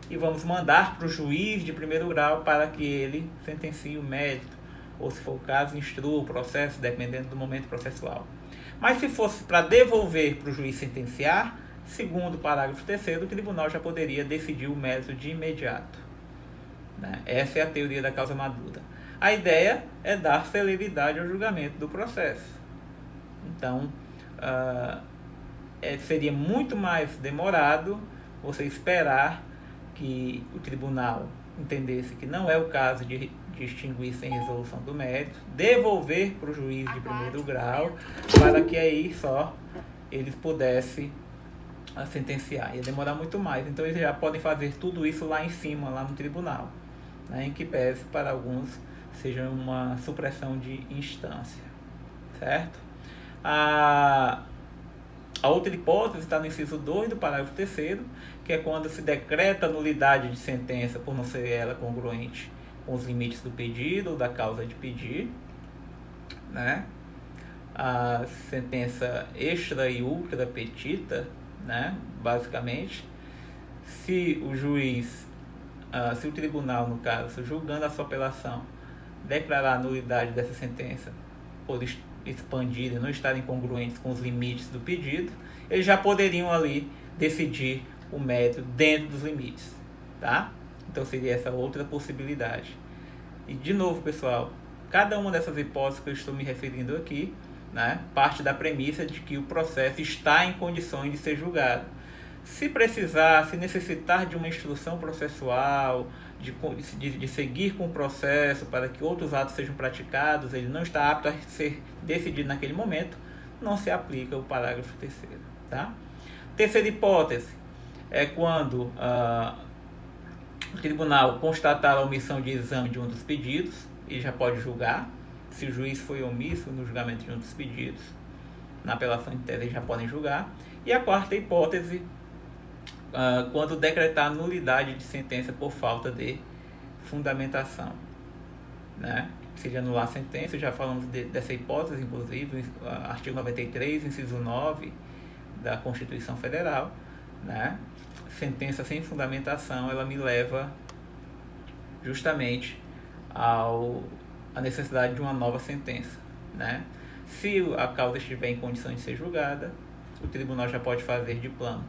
e vamos mandar para o juiz de primeiro grau para que ele sentencie o mérito, ou se for o caso, instrua o processo, dependendo do momento processual. Mas se fosse para devolver para o juiz sentenciar, segundo o parágrafo 3º, o tribunal já poderia decidir o mérito de imediato, né? Essa é a teoria da causa madura. A ideia é dar celeridade ao julgamento do processo. Então, seria muito mais demorado você esperar que o tribunal entendesse que não é o caso de extinguir sem resolução do mérito, devolver para o juiz de primeiro grau, para que aí só eles pudessem sentenciar. Ia demorar muito mais. Então, eles já podem fazer tudo isso lá em cima, lá no tribunal, né, em que pese para alguns seja uma supressão de instância, certo? A outra hipótese está no inciso 2 do parágrafo 3º, que é quando se decreta nulidade de sentença por não ser ela congruente com os limites do pedido ou da causa de pedir, né? A sentença extra e ultra petita, né? Basicamente, se o juiz, se o tribunal, no caso, julgando a sua apelação, declarar a nulidade dessa sentença por expandir e não estarem congruentes com os limites do pedido, eles já poderiam ali decidir o mérito dentro dos limites, tá? Então seria essa outra possibilidade. E de novo, pessoal, cada uma dessas hipóteses que eu estou me referindo aqui, né, parte da premissa de que o processo está em condições de ser julgado. Se precisar, se necessitar de uma instrução processual, de seguir com o processo para que outros atos sejam praticados, ele não está apto a ser decidido naquele momento, não se aplica o parágrafo 3º, tá? Terceira hipótese é quando o tribunal constatar a omissão de exame de um dos pedidos, ele já pode julgar. Se o juiz foi omisso no julgamento de um dos pedidos, na apelação interna eles já podem julgar. E a quarta hipótese, quando decretar a nulidade de sentença por falta de fundamentação, né? Se anular a sentença, já falamos dessa hipótese, inclusive, artigo 93, inciso 9 da Constituição Federal, né? Sentença sem fundamentação, ela me leva justamente a necessidade de uma nova sentença, né? Se a causa estiver em condições de ser julgada, o tribunal já pode fazer de plano,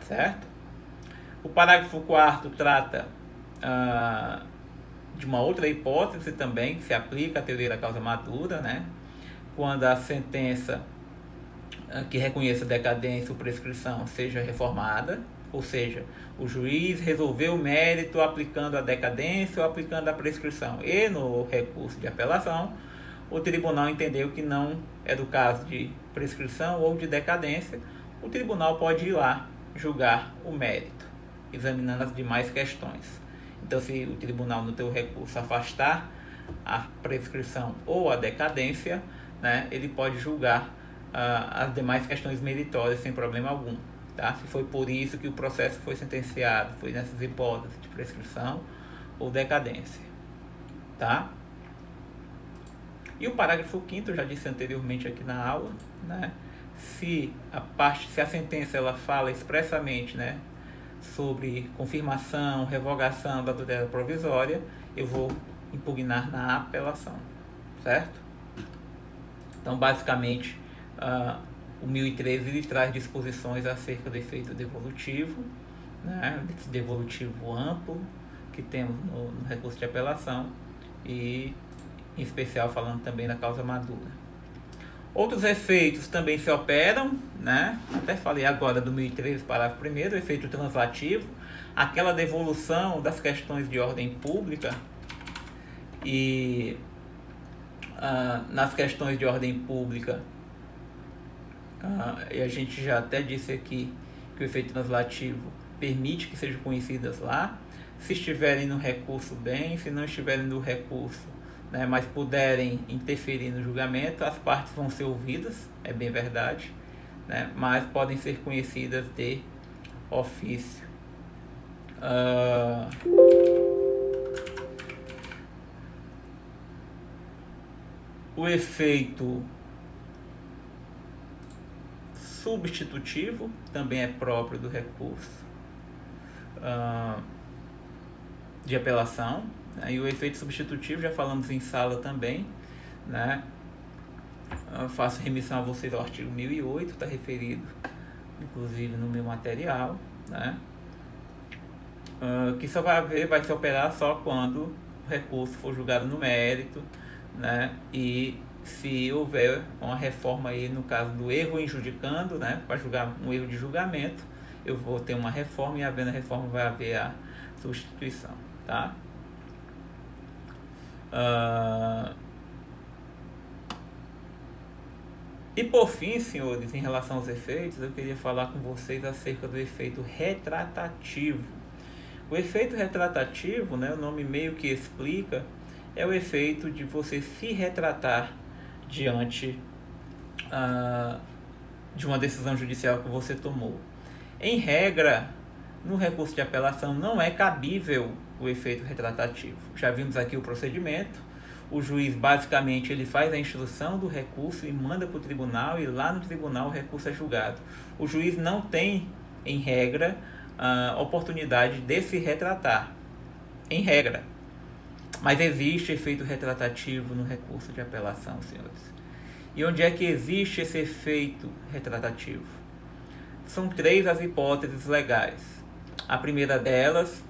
certo? O parágrafo 4º trata de uma outra hipótese também, que se aplica à teoria da causa madura, né? Quando a sentença que reconheça decadência ou prescrição seja reformada, Ou seja, o juiz resolveu o mérito aplicando a decadência ou aplicando a prescrição. E no recurso de apelação, o tribunal entendeu que não é do caso de prescrição ou de decadência. O tribunal pode ir lá julgar o mérito, examinando as demais questões. Então, se o tribunal no teu recurso afastar a prescrição ou a decadência, né, ele pode julgar as demais questões meritórias sem problema algum. Tá? Se foi por isso que o processo foi sentenciado, foi nessas hipóteses de prescrição ou decadência. Tá? E o parágrafo 5º, eu já disse anteriormente aqui na aula, né? Se a sentença ela fala expressamente, né, sobre confirmação, revogação da tutela provisória, eu vou impugnar na apelação, certo? Então, basicamente, o 1013 ele traz disposições acerca do efeito devolutivo, né, desse devolutivo amplo que temos no recurso de apelação e, em especial, falando também da causa madura. Outros efeitos também se operam, né? Até falei agora do 1013, parágrafo 1º, o efeito translativo, aquela devolução das questões de ordem pública e nas questões de ordem pública, e a gente já até disse aqui que o efeito translativo permite que sejam conhecidas lá, se estiverem no recurso bem, se não estiverem no recurso, né, mas puderem interferir no julgamento, as partes vão ser ouvidas, é bem verdade, né, mas podem ser conhecidas de ofício. O efeito substitutivo também é próprio do recurso de apelação. E o efeito substitutivo, já falamos em sala também, né? Faço remissão a vocês ao artigo 1008, está referido inclusive no meu material, né? Que só vai se operar só quando o recurso for julgado no mérito, né? E se houver uma reforma aí no caso do erro injudicando, né? Para julgar um erro de julgamento, eu vou ter uma reforma e havendo a reforma vai haver a substituição, tá? E por fim, senhores, em relação aos efeitos, eu queria falar com vocês acerca do efeito retratativo. O efeito retratativo, né, o nome meio que explica, é o efeito de você se retratar diante de uma decisão judicial que você tomou. Em regra, no recurso de apelação não é cabível o efeito retratativo. Já vimos aqui o procedimento. O juiz, basicamente, ele faz a instrução do recurso e manda para o tribunal, e lá no tribunal o recurso é julgado. O juiz não tem, em regra, a oportunidade de se retratar. Em regra. Mas existe efeito retratativo no recurso de apelação, senhores. E onde é que existe esse efeito retratativo? São 3 as hipóteses legais. A primeira delas,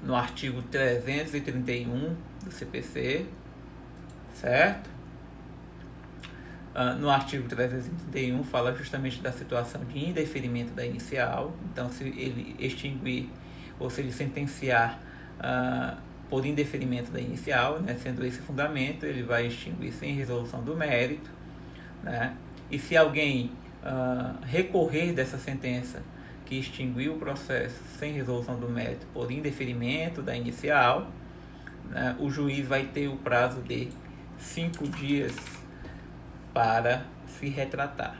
no artigo 331 do CPC, certo? No artigo 331 fala justamente da situação de indeferimento da inicial. Então, se ele extinguir ou se ele sentenciar por indeferimento da inicial, né, sendo esse fundamento, ele vai extinguir sem resolução do mérito, né? E se alguém recorrer dessa sentença que extinguiu o processo sem resolução do mérito por indeferimento da inicial, né, o juiz vai ter o prazo de 5 dias para se retratar.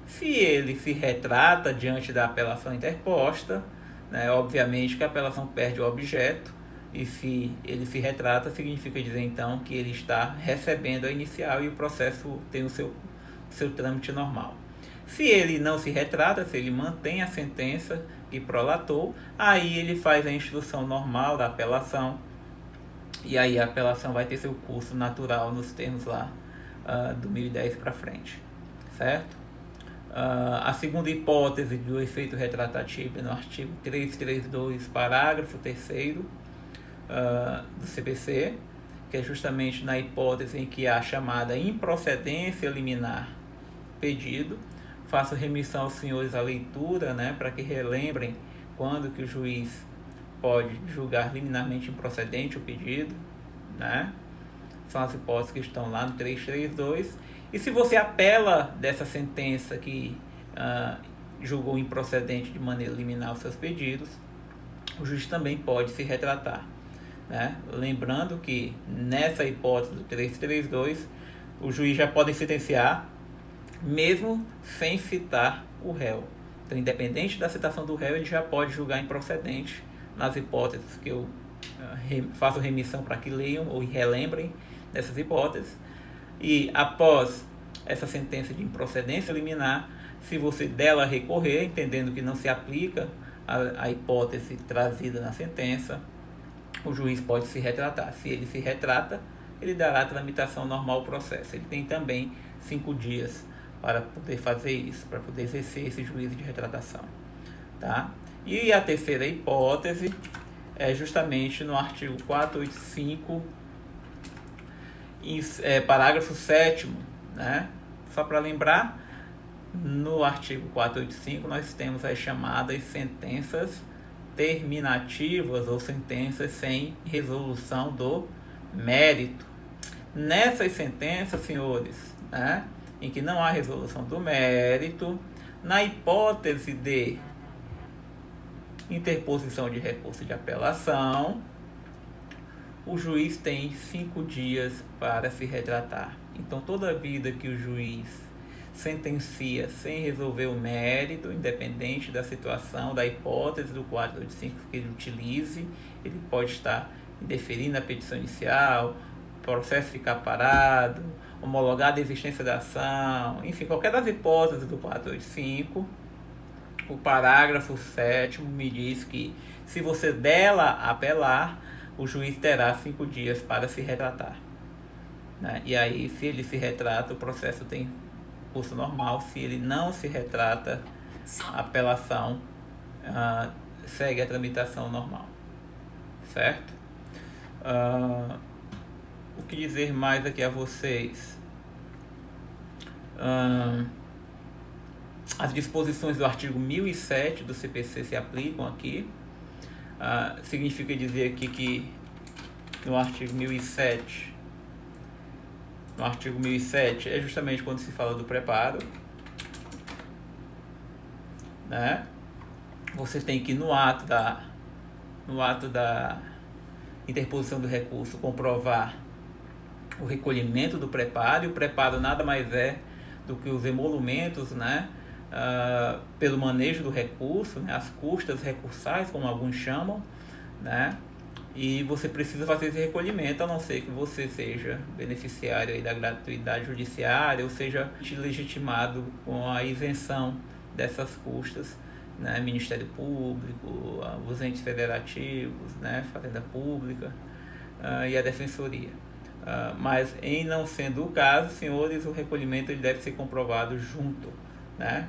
Se ele se retrata diante da apelação interposta, né, obviamente que a apelação perde o objeto, e se ele se retrata, significa dizer então que ele está recebendo a inicial e o processo tem o seu trâmite normal. Se ele não se retrata, se ele mantém a sentença que prolatou, aí ele faz a instrução normal da apelação, e aí a apelação vai ter seu curso natural nos termos lá do 1010 para frente, certo? A segunda hipótese do efeito retratativo é no artigo 332, parágrafo 3º do CPC, que é justamente na hipótese em que há a chamada improcedência liminar pedido. Faço remissão aos senhores à leitura, né, para que relembrem quando que o juiz pode julgar liminarmente improcedente o pedido, né? São as hipóteses que estão lá no 332. E se você apela dessa sentença que julgou improcedente de maneira liminar os seus pedidos, o juiz também pode se retratar, né? Lembrando que nessa hipótese do 332, o juiz já pode sentenciar mesmo sem citar o réu. Então, independente da citação do réu, ele já pode julgar improcedente nas hipóteses que eu faço remissão para que leiam ou relembrem dessas hipóteses. E após essa sentença de improcedência liminar, se você dela recorrer, entendendo que não se aplica a hipótese trazida na sentença, o juiz pode se retratar. Se ele se retrata, ele dará tramitação normal ao processo. Ele tem também 5 dias para poder fazer isso, para poder exercer esse juízo de retratação, tá? E a terceira hipótese é justamente no artigo 485, parágrafo 7º, né? Só para lembrar, no artigo 485 nós temos as chamadas sentenças terminativas ou sentenças sem resolução do mérito. Nessas sentenças, senhores, né, em que não há resolução do mérito, na hipótese de interposição de recurso de apelação, o juiz tem 5 dias para se retratar. Então, toda vida que o juiz sentencia sem resolver o mérito, independente da situação, da hipótese do 485 que ele utilize, ele pode estar indeferindo a petição inicial, o processo ficar parado, homologada a existência da ação, enfim, qualquer das hipóteses do 485, o parágrafo 7º me diz que, se você dela apelar, o juiz terá 5 dias para se retratar, né? E aí, se ele se retrata, o processo tem curso normal. Se ele não se retrata, a apelação segue a tramitação normal, certo? O que dizer mais aqui a vocês? As disposições do artigo 1007 do CPC se aplicam aqui. Significa dizer aqui que no artigo 1007 é justamente quando se fala do preparo, né? Você tem que, no ato da interposição do recurso, comprovar o recolhimento do preparo. E o preparo nada mais é do que os emolumentos, né, pelo manejo do recurso, né, as custas recursais, como alguns chamam, né? E você precisa fazer esse recolhimento, a não ser que você seja beneficiário aí da gratuidade judiciária, ou seja legitimado com a isenção dessas custas, né? Ministério Público, os entes federativos, né? Fazenda Pública e a Defensoria. Mas, em não sendo o caso, senhores, o recolhimento ele deve ser comprovado junto, né?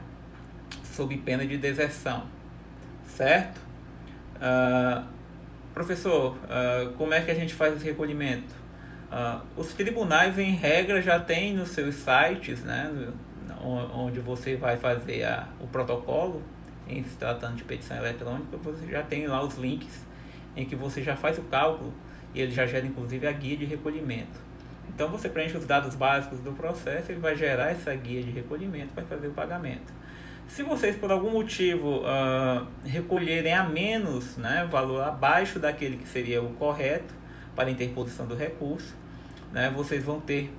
Sob pena de deserção, certo? Professor, como é que a gente faz esse recolhimento? Os tribunais, em regra, já têm nos seus sites, né, onde você vai fazer o protocolo, em se tratando de petição eletrônica, você já tem lá os links em que você já faz o cálculo e ele já gera, inclusive, a guia de recolhimento. Então, você preenche os dados básicos do processo, ele vai gerar essa guia de recolhimento para fazer o pagamento. Se vocês, por algum motivo, recolherem a menos, né, valor abaixo daquele que seria o correto para a interposição do recurso, né, vocês vão ter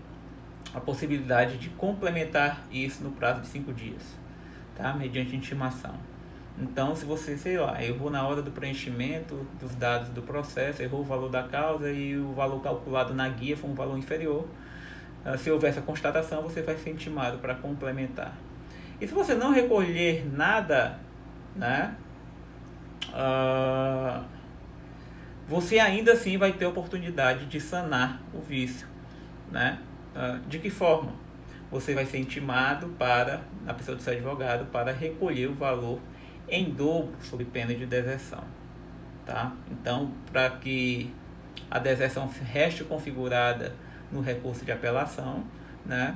a possibilidade de complementar isso no prazo de 5 dias, tá? Mediante intimação. Então, se você, sei lá, errou na hora do preenchimento dos dados do processo, errou o valor da causa e o valor calculado na guia foi um valor inferior, se houver essa constatação, você vai ser intimado para complementar. E se você não recolher nada, né, você ainda assim vai ter a oportunidade de sanar o vício, né? De que forma? Você vai ser intimado na pessoa do seu advogado, para recolher o valor em dobro, sob pena de deserção, tá? Então, para que a deserção reste configurada no recurso de apelação, né,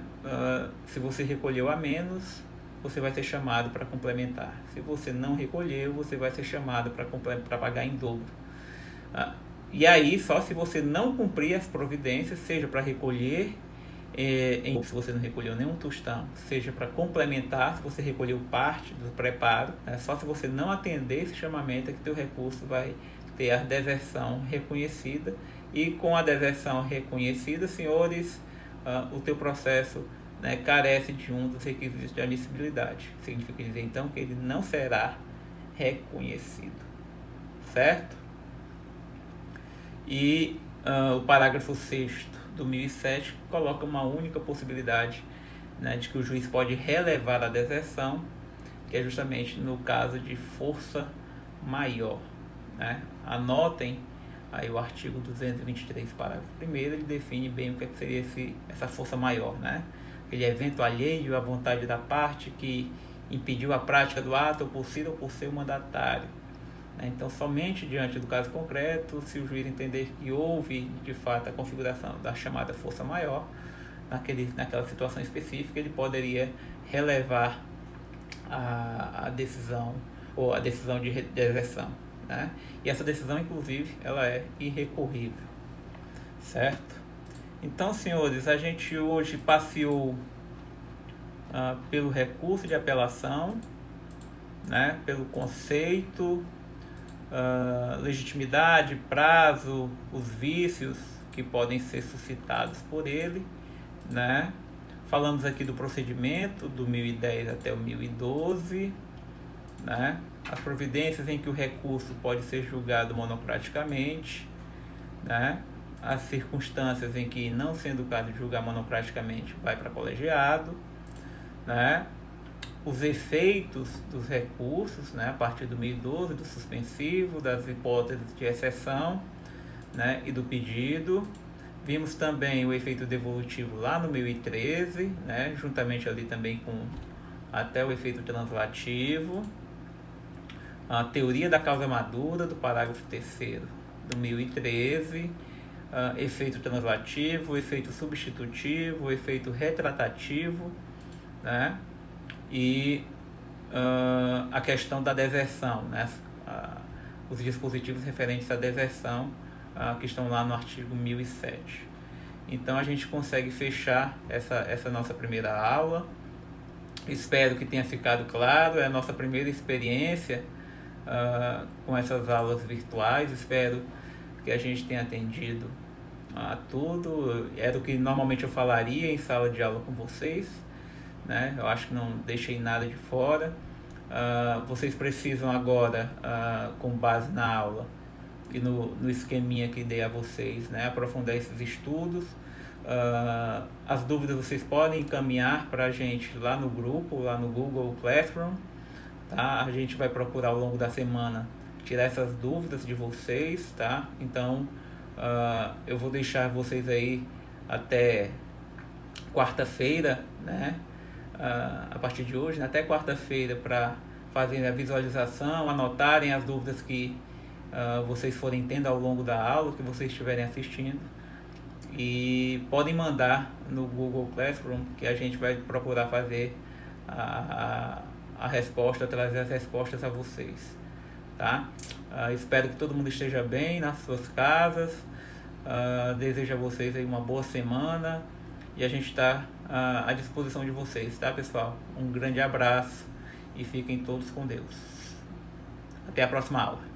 se você recolheu a menos, você vai ser chamado para complementar. Se você não recolheu, você vai ser chamado para pagar em dobro. E aí, só se você não cumprir as providências, seja para recolher, se você não recolheu nenhum tostão, seja para complementar, se você recolheu parte do preparo, só se você não atender esse chamamento é que teu recurso vai ter a deserção reconhecida. E com a deserção reconhecida, senhores, o teu processo, né, carece de um dos requisitos de admissibilidade. Significa dizer, então, que ele não será reconhecido. Certo? E o parágrafo 6º do 1007 coloca uma única possibilidade, né, de que o juiz pode relevar a deserção, que é justamente no caso de força maior. Né? Anotem aí o artigo 223, parágrafo 1º, ele define bem o que seria essa força maior, né? Aquele evento alheio à vontade da parte que impediu a prática do ato ou por seu mandatário. Então, somente diante do caso concreto, se o juiz entender que houve, de fato, a configuração da chamada força maior, naquela situação específica, ele poderia relevar a decisão, ou a decisão de deserção. Né? E essa decisão, inclusive, ela é irrecorrível. Certo? Então, senhores, a gente hoje passeou pelo recurso de apelação, né? Pelo conceito, legitimidade, prazo, os vícios que podem ser suscitados por ele, né? Falamos aqui do procedimento do 1010 até o 1012, né? As providências em que o recurso pode ser julgado monocraticamente, né? As circunstâncias em que, não sendo o caso de julgar monocraticamente, vai para colegiado, né? Os efeitos dos recursos, né, a partir do 1012, do suspensivo, das hipóteses de exceção, né, e do pedido. Vimos também o efeito devolutivo lá no 1013, né, juntamente ali também com até o efeito translativo. A teoria da causa madura, do parágrafo 3º do 1013, efeito translativo, efeito substitutivo, efeito retratativo, né? E a questão da deserção, né? Os dispositivos referentes à deserção que estão lá no artigo 1007. Então a gente consegue fechar essa nossa primeira aula. Espero que tenha ficado claro, é a nossa primeira experiência com essas aulas virtuais. Espero que a gente tenha atendido a tudo. Era o que normalmente eu falaria em sala de aula com vocês, né? Eu acho que não deixei nada de fora. Vocês precisam agora, com base na aula e no esqueminha que dei a vocês, né, aprofundar esses estudos. As dúvidas vocês podem encaminhar para a gente lá no grupo, lá no Google Classroom, tá? A gente vai procurar ao longo da semana tirar essas dúvidas de vocês, tá? Então, eu vou deixar vocês aí até quarta-feira, né? A partir de hoje, né? Até quarta-feira, para fazerem a visualização, anotarem as dúvidas que vocês forem tendo ao longo da aula, que vocês estiverem assistindo. E podem mandar no Google Classroom, que a gente vai procurar fazer a resposta, trazer as respostas a vocês, tá? Espero que todo mundo esteja bem nas suas casas. Desejo a vocês aí uma boa semana e a gente está à disposição de vocês, tá, pessoal? Um grande abraço e fiquem todos com Deus. Até a próxima aula.